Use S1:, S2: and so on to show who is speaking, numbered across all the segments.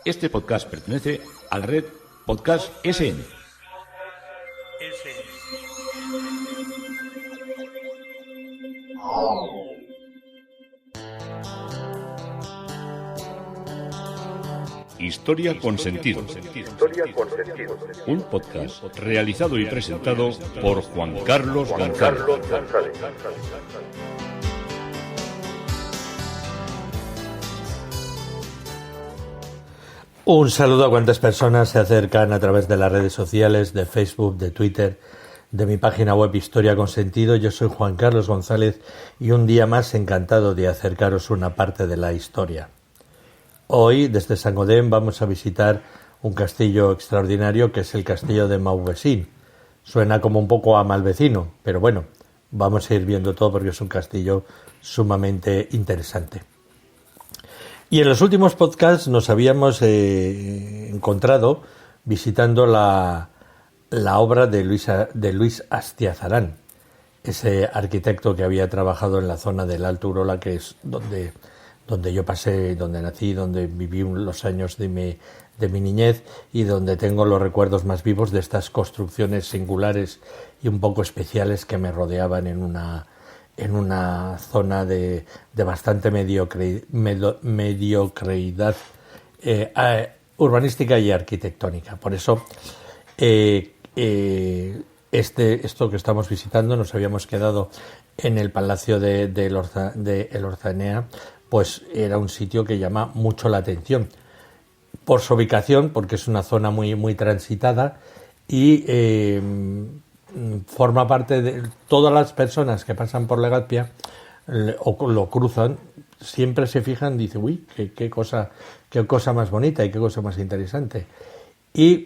S1: Este podcast pertenece a la red Podcast SN. Historia con sentido. Un podcast realizado y presentado por Juan Carlos González.
S2: Un saludo a cuantas personas se acercan a través de las redes sociales, de Facebook, de Twitter, de mi página web Historia con Sentido. Yo soy Juan Carlos González y un día más encantado de acercaros una parte de la historia. Hoy, desde Saint-Gaudens, vamos a visitar un castillo extraordinario que es el castillo de Mauvesin. Suena como un poco a mal vecino, pero bueno, vamos a ir viendo todo porque es un castillo sumamente interesante. Y en los últimos podcasts nos habíamos encontrado visitando la obra de Luis Astiazarán, ese arquitecto que había trabajado en la zona del Alto Urola, que es donde yo pasé, donde nací, donde viví los años de mi niñez y donde tengo los recuerdos más vivos de estas construcciones singulares y un poco especiales que me rodeaban en una zona de bastante mediocridad urbanística y arquitectónica. Por eso, esto que estamos visitando, nos habíamos quedado en el Palacio de El Orzainea, pues era un sitio que llama mucho la atención por su ubicación, porque es una zona muy, muy transitada y forma parte de todas las personas que pasan por Legazpia o lo cruzan, siempre se fijan, dicen, uy, qué cosa más bonita y qué cosa más interesante. Y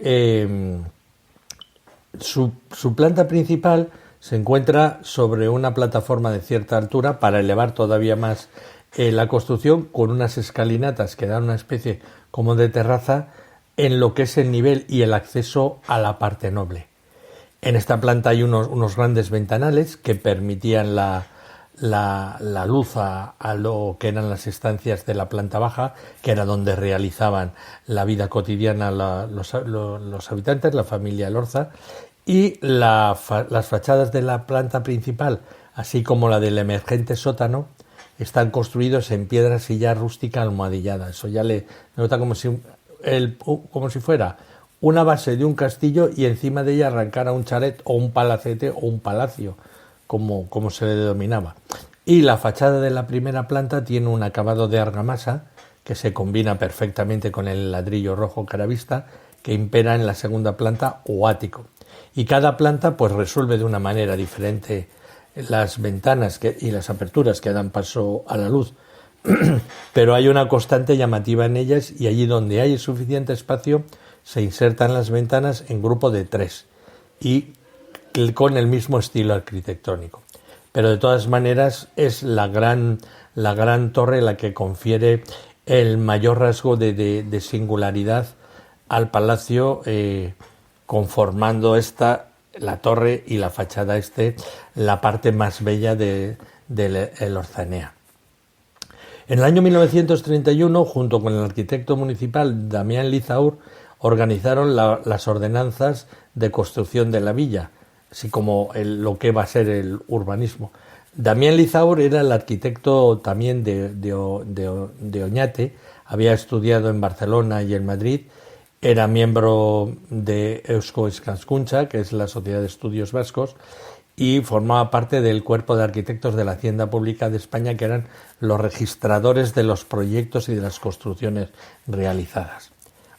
S2: su planta principal se encuentra sobre una plataforma de cierta altura para elevar todavía más la construcción, con unas escalinatas que dan una especie como de terraza en lo que es el nivel y el acceso a la parte noble. En esta planta hay unos grandes ventanales que permitían la luz a lo que eran las estancias de la planta baja, que era donde realizaban la vida cotidiana los habitantes, la familia Elorza, y las fachadas de la planta principal, así como la del emergente sótano, están construidos en piedra sillar rústica almohadillada. Eso ya le nota como si fuera una base de un castillo y encima de ella arrancara un chalet o un palacete o un palacio, como se le denominaba. Y la fachada de la primera planta tiene un acabado de argamasa que se combina perfectamente con el ladrillo rojo caravista que impera en la segunda planta o ático. Y cada planta pues resuelve de una manera diferente las ventanas y las aperturas que dan paso a la luz. Pero hay una constante llamativa en ellas, y allí donde hay suficiente espacio se insertan las ventanas en grupo de 3 y con el mismo estilo arquitectónico. Pero de todas maneras es la gran torre la que confiere el mayor rasgo de singularidad al palacio, conformando la torre y la fachada la parte más bella de El Orzainea. En el año 1931, junto con el arquitecto municipal Damián Lizaur, organizaron las ordenanzas de construcción de la villa, así como lo que va a ser el urbanismo. Damián Lizaur era el arquitecto también de Oñate, había estudiado en Barcelona y en Madrid, era miembro de Eusko Euskalkuntza, que es la Sociedad de Estudios Vascos, y formaba parte del cuerpo de arquitectos de la Hacienda Pública de España, que eran los registradores de los proyectos y de las construcciones realizadas.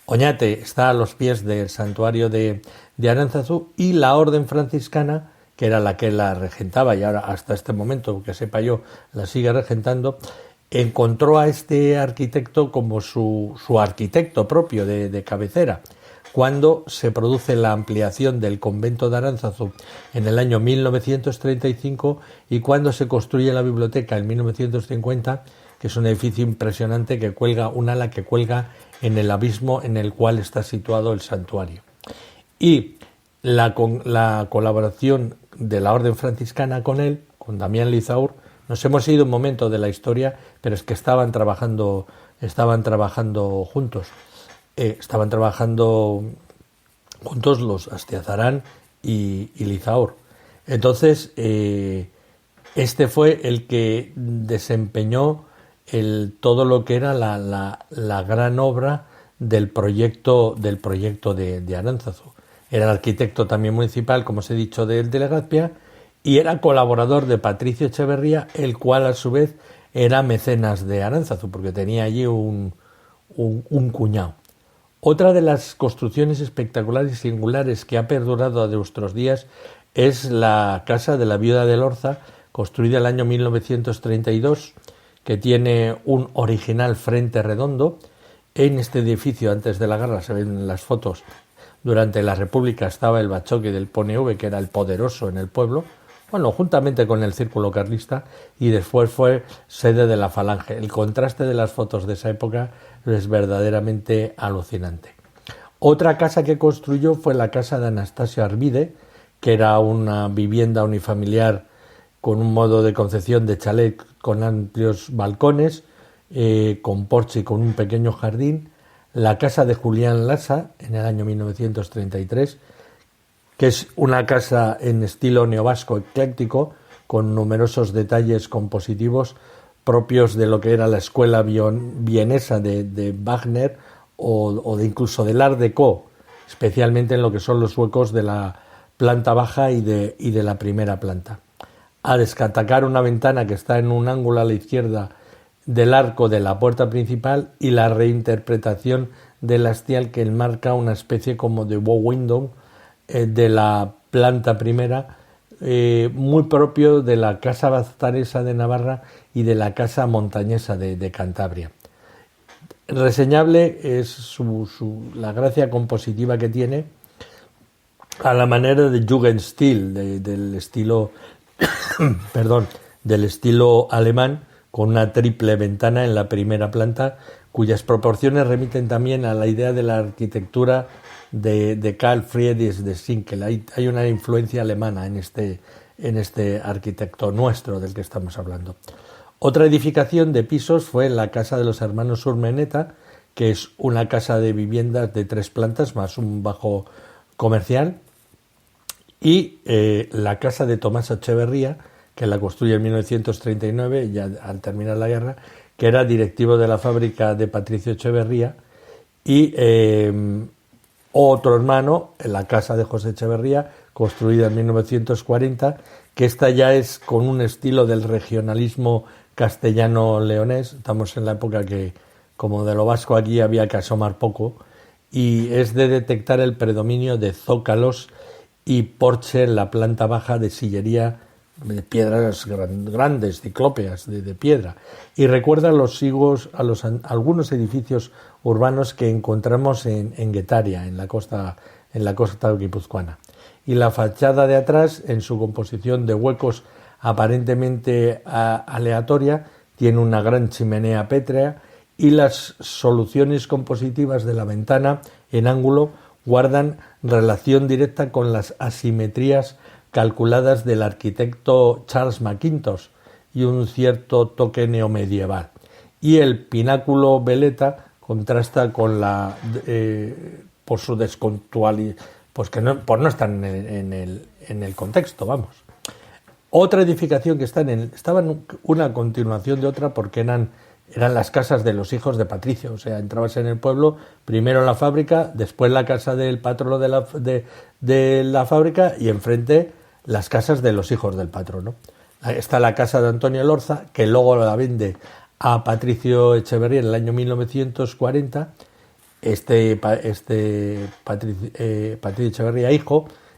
S2: Oñate está a los pies del santuario de Aránzazu, y la orden franciscana, que era la que la regentaba y ahora hasta este momento, que sepa yo, la sigue regentando, encontró a este arquitecto como su arquitecto propio de cabecera. Cuando se produce la ampliación del convento de Aránzazu en el año 1935 y cuando se construye la biblioteca en 1950, que es un edificio impresionante que cuelga un ala que cuelga en el abismo en el cual está situado el santuario. Y la colaboración de la orden franciscana con él, con Damián Lizaur, nos hemos ido un momento de la historia, pero es que estaban trabajando juntos. estaban trabajando juntos los Astiazarán y Lizaor. Entonces, este fue el que desempeñó todo lo que era la gran obra del proyecto de Aránzazu. Era arquitecto también municipal, como os he dicho, del de Legazpia, y era colaborador de Patricio Echeverría, el cual a su vez era mecenas de Aránzazu, porque tenía allí un cuñado. Otra de las construcciones espectaculares y singulares que ha perdurado de nuestros días es la casa de la viuda de Lorza, construida en el año 1932, que tiene un original frente redondo. En este edificio, antes de la guerra, se ven en las fotos, durante la República estaba el bachoque del PNV, que era el poderoso en el pueblo, bueno, juntamente con el Círculo Carlista, y después fue sede de la Falange. El contraste de las fotos de esa época es verdaderamente alucinante. Otra casa que construyó fue la casa de Anastasio Arvide, que era una vivienda unifamiliar con un modo de concepción de chalet con amplios balcones, con porche y con un pequeño jardín. La casa de Julián Lasa, en el año 1933, que es una casa en estilo neovasco ecléctico, con numerosos detalles compositivos propios de lo que era la escuela vienesa de Wagner o de incluso del Art Deco, especialmente en lo que son los huecos de la planta baja y de la primera planta. A destacar una ventana que está en un ángulo a la izquierda del arco de la puerta principal y la reinterpretación del hastial que enmarca una especie como de bow window de la planta primera, muy propio de la casa bastaresa de Navarra y de la casa montañesa de Cantabria. Reseñable es la gracia compositiva que tiene, a la manera de Jugendstil, del estilo del estilo alemán, con una triple ventana en la primera planta, cuyas proporciones remiten también a la idea de la arquitectura de Carl Friedrich de Schinkel. Hay una influencia alemana en este arquitecto nuestro del que estamos hablando. Otra edificación de pisos fue la casa de los hermanos Urmeneta, que es una casa de viviendas de 3 plantas más un bajo comercial, y la casa de Tomás Echeverría, que la construye en 1939, ya al terminar la guerra, que era directivo de la fábrica de Patricio Echeverría, y otro hermano, en la casa de José Echeverría, construida en 1940, que esta ya es con un estilo del regionalismo castellano-leonés. Estamos en la época que, como de lo vasco aquí había que asomar poco, y es de detectar el predominio de zócalos y porche en la planta baja de sillería de piedras grandes, ciclópeas de piedra, y recuerda los siglos a algunos edificios urbanos que encontramos en Guetaria, en la costa guipuzcoana. Y la fachada de atrás, en su composición de huecos aparentemente aleatoria, tiene una gran chimenea pétrea, y las soluciones compositivas de la ventana en ángulo guardan relación directa con las asimetrías calculadas del arquitecto Charles McIntosh y un cierto toque neomedieval. Y el pináculo veleta contrasta con por su descontualidad, pues por no estar en el contexto, vamos. Otra edificación que estaba en una continuación de otra, porque eran las casas de los hijos de Patricio. O sea, entrabas en el pueblo, primero la fábrica, después la casa del patrono de la fábrica, y enfrente las casas de los hijos del patrono. Está la casa de Antonio Lorza, que luego la vende a Patricio Echeverría en el año 1940. Patricio Echeverría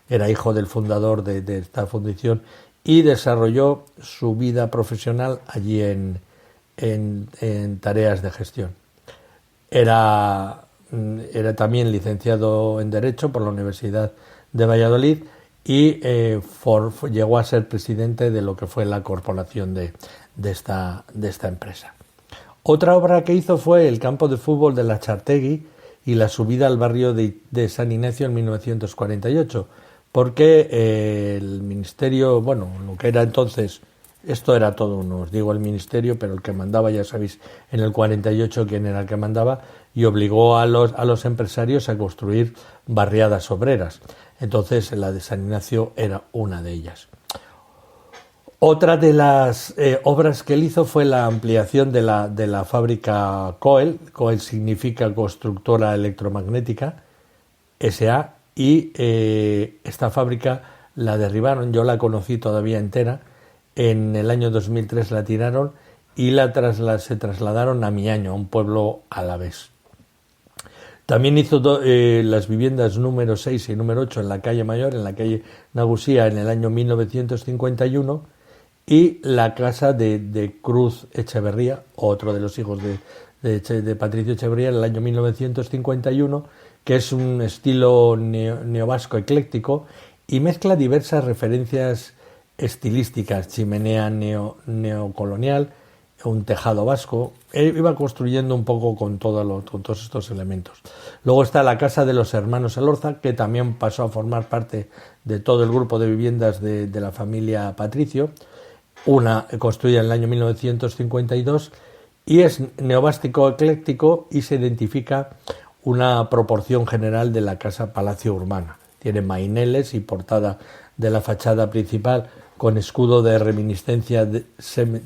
S2: era hijo del fundador de esta fundación, y desarrolló su vida profesional allí en tareas de gestión. Era también licenciado en Derecho por la Universidad de Valladolid, y llegó a ser presidente de lo que fue la corporación de esta empresa. Otra obra que hizo fue el campo de fútbol de la Chartegui y la subida al barrio de San Ignacio en 1948, porque el ministerio, bueno, lo que era entonces, esto era todo, no os digo el ministerio, pero el que mandaba, ya sabéis, en el 48 quién era el que mandaba, y obligó a los empresarios a construir barriadas obreras. Entonces la de San Ignacio era una de ellas. Otra de las obras que él hizo fue la ampliación de la fábrica COEL. COEL significa Constructora Electromagnética S.A. y esta fábrica la derribaron, yo la conocí todavía entera, en el año 2003 la tiraron y se trasladaron a Miaño, a un pueblo alavés. También hizo las viviendas número 6 y número 8 en la calle Mayor, en la calle Nagusía, en el año 1951, y la casa de Cruz Echeverría, otro de los hijos de Patricio Echeverría, en el año 1951, que es un estilo neovasco ecléctico y mezcla diversas referencias estilísticas, chimenea neocolonial, un tejado vasco. Él iba construyendo un poco con todos estos elementos. Luego está la casa de los hermanos Elorza, que también pasó a formar parte de todo el grupo de viviendas de la familia Patricio, una construida en el año 1952, y es neovásco ecléctico y se identifica una proporción general de la casa Palacio Urbana. Tiene maineles y portada de la fachada principal con escudo de reminiscencia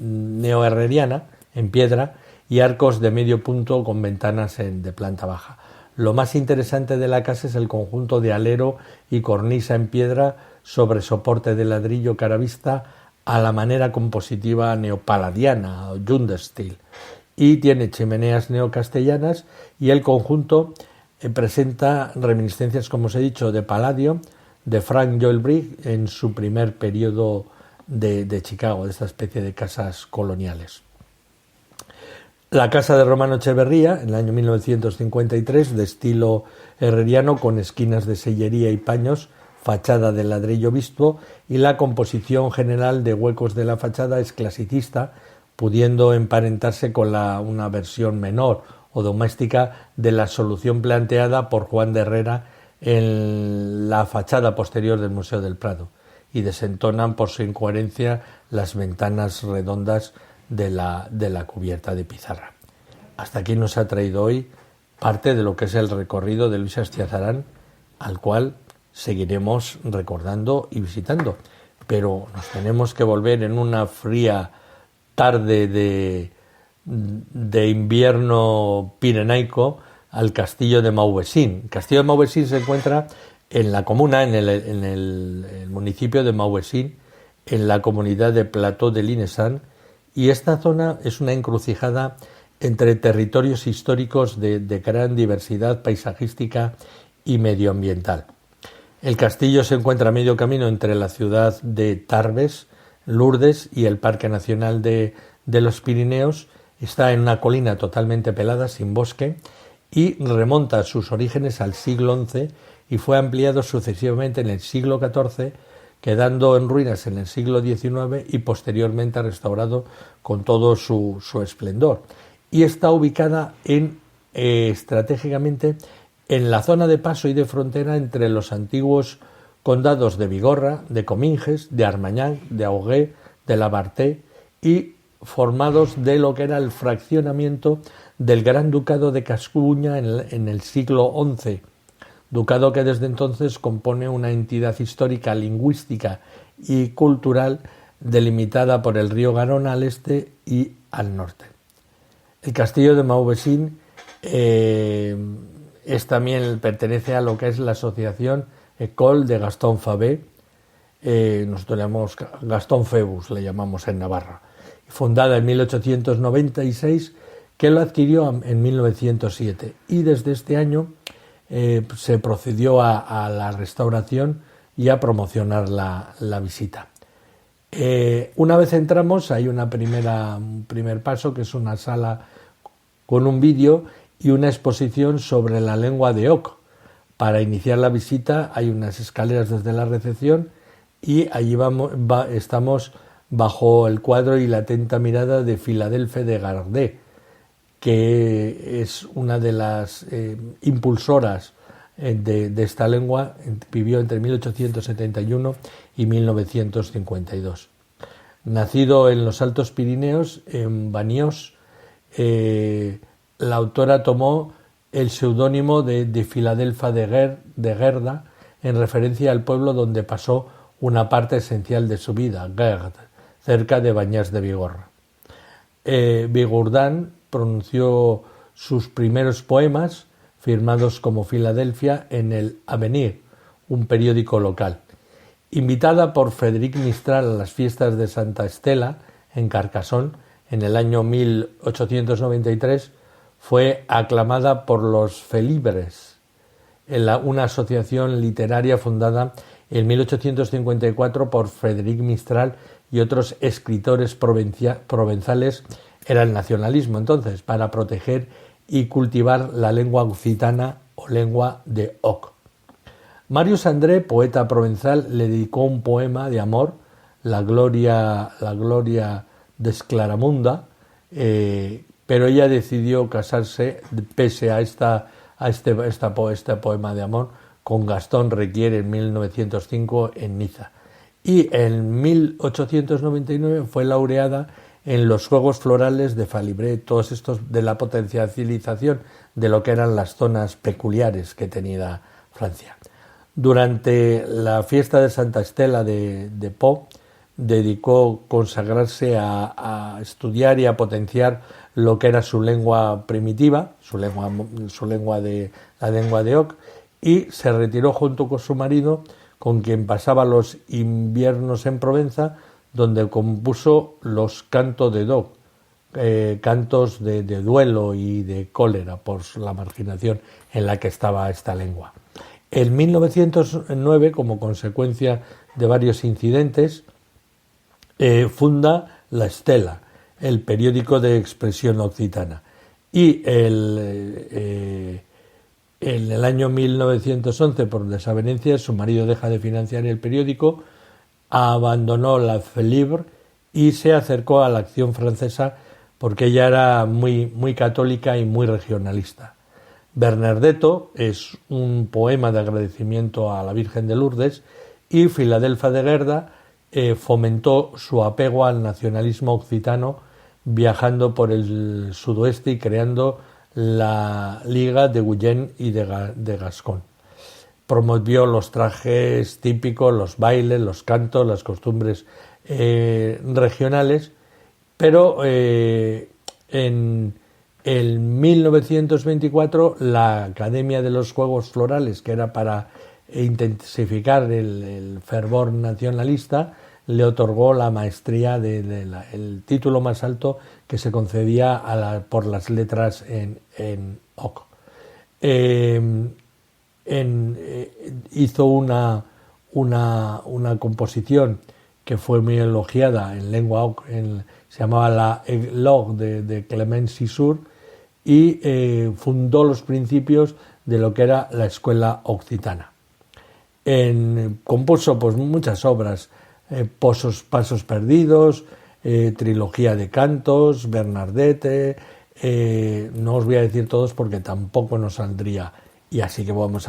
S2: neoherreriana en piedra y arcos de medio punto con ventanas de planta baja. Lo más interesante de la casa es el conjunto de alero y cornisa en piedra sobre soporte de ladrillo caravista a la manera compositiva neopaladiana o Junderstil, y tiene chimeneas neocastellanas, y el conjunto presenta reminiscencias, como os he dicho, de Palladio, de Frank Joel Briggs en su primer periodo de Chicago, de esta especie de casas coloniales. La casa de Romano Echeverría, en el año 1953, de estilo herreriano, con esquinas de sillería y paños, fachada de ladrillo visto, y la composición general de huecos de la fachada es clasicista, pudiendo emparentarse con una versión menor o doméstica de la solución planteada por Juan de Herrera en la fachada posterior del Museo del Prado, y desentonan por su incoherencia las ventanas redondas de la cubierta de pizarra. Hasta aquí nos ha traído hoy parte de lo que es el recorrido de Luis Astiazarán, al cual seguiremos recordando y visitando, pero nos tenemos que volver en una fría tarde de invierno pirenaico al castillo de Mauvesín. El castillo de Mauvesín se encuentra en la comuna, en el municipio de Mauvesín, en la comunidad de Plateau de Linesan, y esta zona es una encrucijada entre territorios históricos de gran diversidad paisajística y medioambiental. El castillo se encuentra a medio camino entre la ciudad de Tarbes, Lourdes y el Parque Nacional de los Pirineos. Está en una colina totalmente pelada, sin bosque, y remonta sus orígenes al siglo XI y fue ampliado sucesivamente en el siglo XIV, quedando en ruinas en el siglo XIX y posteriormente restaurado con todo su esplendor. Y está ubicada estratégicamente en la zona de paso y de frontera entre los antiguos condados de Bigorra, de Cominges, de Armañac, de Augué, de Labarté, y formados de lo que era el fraccionamiento del Gran Ducado de Cascuña en el siglo XI, ducado que desde entonces compone una entidad histórica, lingüística y cultural delimitada por el río Garona al este y al norte. El castillo de Mauvesín pertenece a lo que es la asociación École de Gaston Fabé, nosotros le llamamos Gastón Febus, le llamamos en Navarra, fundada en 1896, que lo adquirió en 1907, y desde este año se procedió a la restauración y a promocionar la visita. Una vez entramos, hay un primer paso, que es una sala con un vídeo y una exposición sobre la lengua de Oc. Para iniciar la visita hay unas escaleras desde la recepción, y allí estamos bajo el cuadro y la atenta mirada de Filadelfe de Gardé, que es una de las impulsoras de esta lengua. Vivió entre 1871 y 1952. Nacido en los Altos Pirineos, en Banyos, la autora tomó el seudónimo de Filadelfa de Gerda, en referencia al pueblo donde pasó una parte esencial de su vida, Gerd, cerca de Bañés de Bigorra. Bigourdan pronunció sus primeros poemas, firmados como Filadelfia, en el Avenir, un periódico local. Invitada por Frédéric Mistral a las fiestas de Santa Estela, en Carcassonne, en el año 1893, fue aclamada por los Felibres, una asociación literaria fundada en 1854 por Frédéric Mistral y otros escritores provenzales. Era el nacionalismo entonces, para proteger y cultivar la lengua occitana o lengua de Oc. Marius André, poeta provenzal, le dedicó un poema de amor, la gloria d'Esclaramunda, pero ella decidió casarse pese a este poema de amor con Gastón Riquier en 1905 en Niza. Y en 1899 fue laureada en los Juegos Florales de Falibret, todos estos de la potencialización de lo que eran las zonas peculiares que tenía Francia. Durante la fiesta de Santa Estela de Pau, dedicó consagrarse a estudiar y a potenciar lo que era su lengua primitiva, la lengua de Oc, y se retiró junto con su marido, con quien pasaba los inviernos en Provenza, donde compuso los cantos de Doc, cantos de duelo y de cólera por la marginación en la que estaba esta lengua. En 1909, como consecuencia de varios incidentes, funda La Estela, el periódico de expresión occitana. Y en el año 1911, por desavenencias, su marido deja de financiar el periódico, abandonó la Felibre y se acercó a la Acción Francesa porque ella era muy católica y muy regionalista. Bernardetto es un poema de agradecimiento a la Virgen de Lourdes, y Filadelfa de Gerda fomentó su apego al nacionalismo occitano, viajando por el sudoeste y creando la Liga de Guyenne y de Gascón. Promovió los trajes típicos, los bailes, los cantos, las costumbres regionales, pero en 1924 la Academia de los Juegos Florales, que era para intensificar el fervor nacionalista, le otorgó la maestría el título más alto que se concedía por las letras en Oc. Hizo una composición que fue muy elogiada en lengua Oc, se llamaba la Eloge de Clement Cissur, y fundó los principios de lo que era la escuela occitana. Compuso pues muchas obras, Pasos Perdidos, trilogía de cantos, Bernardete, no os voy a decir todos porque tampoco nos saldría, y así que nos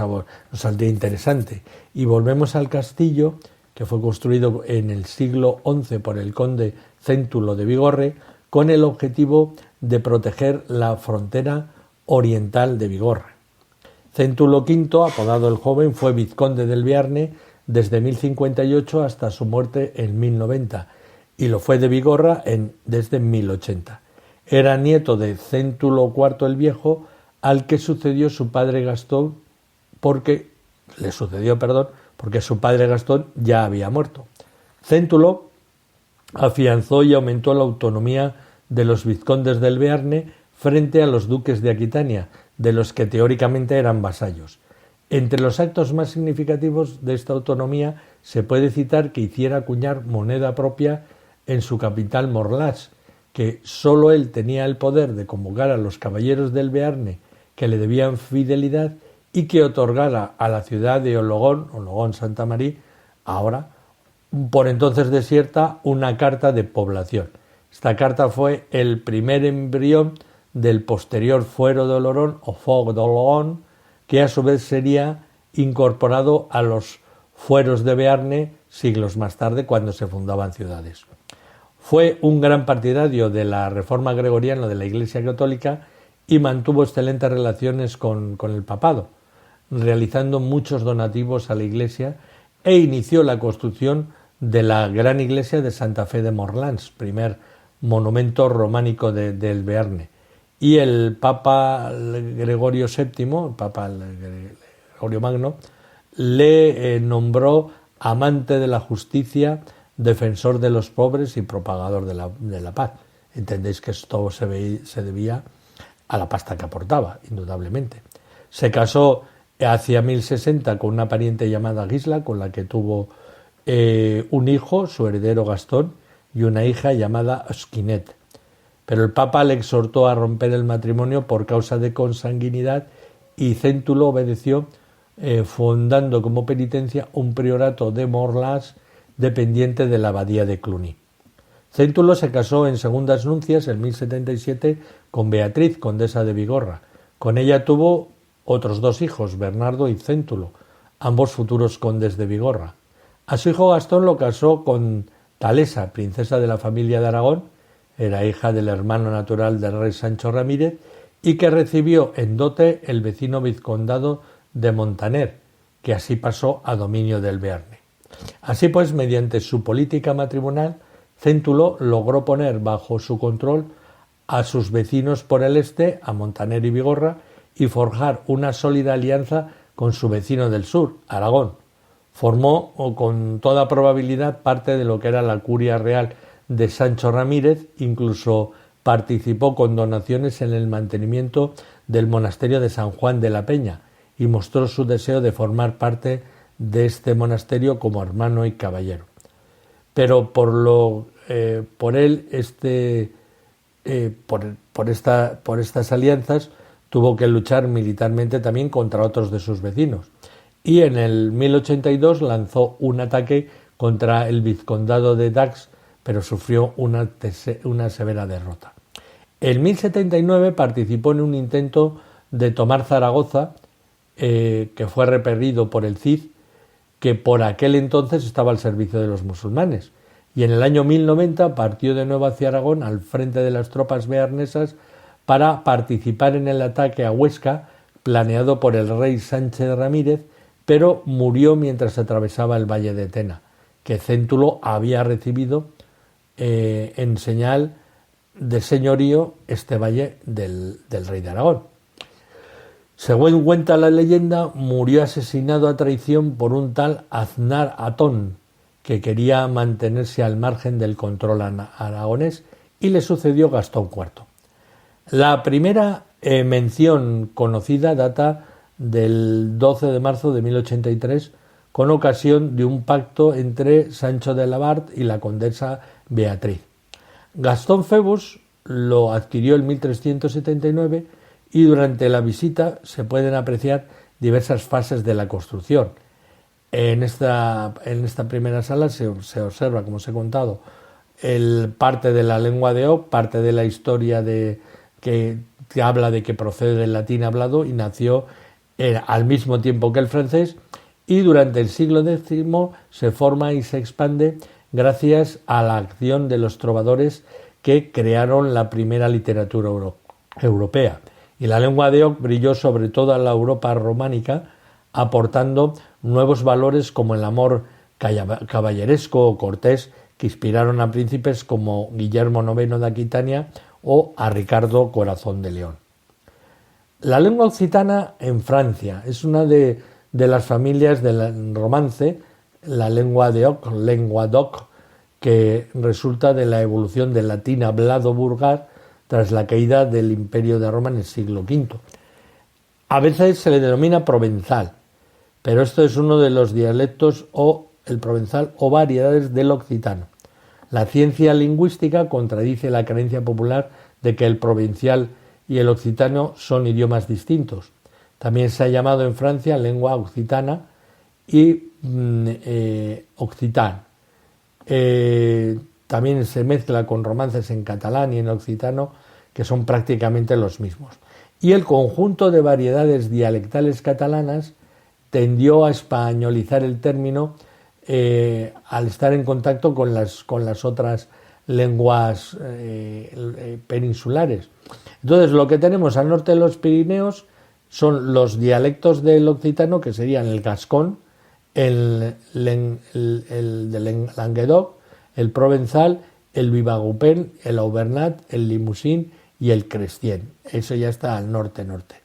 S2: saldría interesante. Y volvemos al castillo, que fue construido en el siglo XI por el conde Céntulo de Bigorre, con el objetivo de proteger la frontera oriental de Bigorre. Céntulo V, apodado el Joven, fue vizconde del Bearne desde 1058 hasta su muerte en 1090, y lo fue de Bigorra desde 1080. Era nieto de Céntulo IV el Viejo, al que sucedió su padre Gastón, porque su padre Gastón ya había muerto. Céntulo afianzó y aumentó la autonomía de los vizcondes del Bearne frente a los duques de Aquitania, de los que teóricamente eran vasallos. Entre los actos más significativos de esta autonomía se puede citar que hiciera acuñar moneda propia en su capital Morlaix, que sólo él tenía el poder de convocar a los caballeros del Bearne que le debían fidelidad, y que otorgara a la ciudad de Ologón Santa María, ahora por entonces desierta, una carta de población. Esta carta fue el primer embrión del posterior fuero de Olorón o Fog d'Ologón, que a su vez sería incorporado a los fueros de Bearne siglos más tarde, cuando se fundaban ciudades. Fue un gran partidario de la reforma gregoriana de la Iglesia Católica y mantuvo excelentes relaciones con el papado, realizando muchos donativos a la iglesia e inició la construcción de la gran iglesia de Santa Fe de Morlans, primer monumento románico del Bearne. Y el Papa Gregorio VII, el Papa Gregorio Magno, le nombró amante de la justicia, defensor de los pobres y propagador de la paz. Entendéis que esto se debía a la pasta que aportaba, indudablemente. Se casó hacia 1060 con una pariente llamada Gisla, con la que tuvo un hijo, su heredero Gastón, y una hija llamada Squinet. Pero el Papa le exhortó a romper el matrimonio por causa de consanguinidad y Céntulo obedeció, fundando como penitencia un priorato de Morlas dependiente de la abadía de Cluny. Céntulo se casó en segundas nupcias en 1077 con Beatriz, condesa de Bigorra. Con ella tuvo otros dos hijos, Bernardo y Céntulo, ambos futuros condes de Bigorra. A su hijo Gastón lo casó con Talesa, princesa de la familia de Aragón, era hija del hermano natural del rey Sancho Ramírez, y que recibió en dote el vecino vizcondado de Montaner, que así pasó a dominio del Bearne. Así pues, mediante su política matrimonial, Céntulo logró poner bajo su control a sus vecinos por el este, a Montaner y Bigorra, y forjar una sólida alianza con su vecino del sur, Aragón. Formó con toda probabilidad parte de lo que era la curia real de Sancho Ramírez, incluso participó con donaciones en el mantenimiento del monasterio de San Juan de la Peña y mostró su deseo de formar parte de este monasterio como hermano y caballero. Pero por estas alianzas tuvo que luchar militarmente también contra otros de sus vecinos, y en el 1082 lanzó un ataque contra el vizcondado de Dax, pero sufrió una severa derrota. En 1079 participó en un intento de tomar Zaragoza, que fue repelido por el Cid, que por aquel entonces estaba al servicio de los musulmanes, y en el año 1090 partió de nuevo hacia Aragón al frente de las tropas bearnesas para participar en el ataque a Huesca planeado por el rey Sánchez Ramírez, pero murió mientras atravesaba el valle de Tena, que Céntulo había recibido en señal de señorío este valle del rey de Aragón. Según cuenta la leyenda, murió asesinado a traición por un tal Aznar Atón, que quería mantenerse al margen del control aragonés, y le sucedió Gastón IV. La primera mención conocida data del 12 de marzo de 1083, con ocasión de un pacto entre Sancho de Labart y la condesa Beatriz. Gastón Phoebus lo adquirió en 1379 y durante la visita se pueden apreciar diversas fases de la construcción. En esta primera sala se observa, como os he contado, parte de la lengua de Oc, parte de la historia que habla de que procede del latín hablado y nació al mismo tiempo que el francés, y durante el siglo X se forma y se expande gracias a la acción de los trovadores que crearon la primera literatura europea. Y la lengua de Oc brilló sobre toda la Europa románica, aportando nuevos valores como el amor caballeresco o cortés que inspiraron a príncipes como Guillermo IX de Aquitania o a Ricardo Corazón de León. La lengua occitana en Francia es una de las familias del romance, la lengua de Oc, lengua d'Oc, que resulta de la evolución del latín hablado vulgar tras la caída del Imperio de Roma en el siglo V. A veces se le denomina provenzal, pero esto es uno de los dialectos o el provenzal o variedades del occitano. La ciencia lingüística contradice la creencia popular de que el provincial y el occitano son idiomas distintos. También se ha llamado en Francia lengua occitana y occitán. También se mezcla con romances en catalán y en occitano, que son prácticamente los mismos. Y el conjunto de variedades dialectales catalanas tendió a españolizar el término al estar en contacto con las otras lenguas peninsulares. Entonces, lo que tenemos al norte de los Pirineos son los dialectos del occitano, que serían el gascón, el de Languedoc, el provenzal, el vivagupén, el auvernat, el limousin y el crestien. Eso ya está al norte-norte.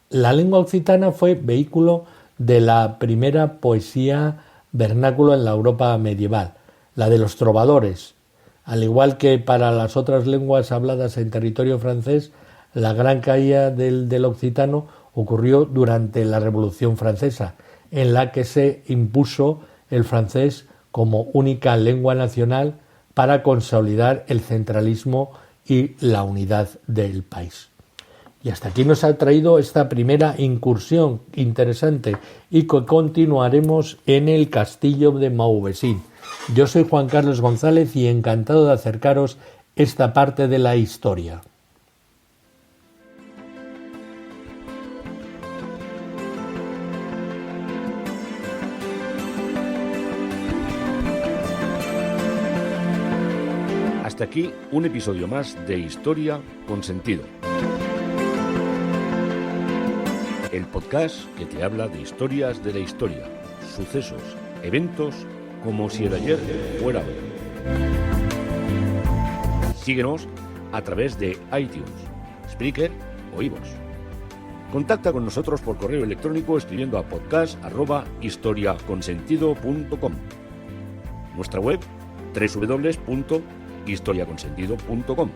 S2: La lengua occitana fue vehículo de la primera poesía vernáculo en la Europa medieval, la de los trovadores. Al igual que para las otras lenguas habladas en territorio francés, la gran caída del occitano ocurrió durante la Revolución Francesa, en la que se impuso el francés como única lengua nacional para consolidar el centralismo y la unidad del país. Y hasta aquí nos ha traído esta primera incursión interesante y que continuaremos en el castillo de Mauvesin. Yo soy Juan Carlos González y encantado de acercaros esta parte de la historia.
S1: Hasta aquí un episodio más de Historia con Sentido. El podcast que te habla de historias de la historia, sucesos, eventos, como si el ayer fuera hoy. Síguenos a través de iTunes, Spreaker o iVoox. Contacta con nosotros por correo electrónico escribiendo a podcast@historiaconsentido.com. Nuestra web www.historiaconsentido.com.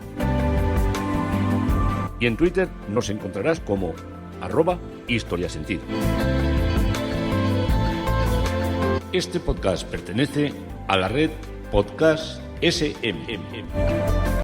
S1: Y en Twitter nos encontrarás como @historiasentido. Este podcast pertenece a la red Podcast SMM.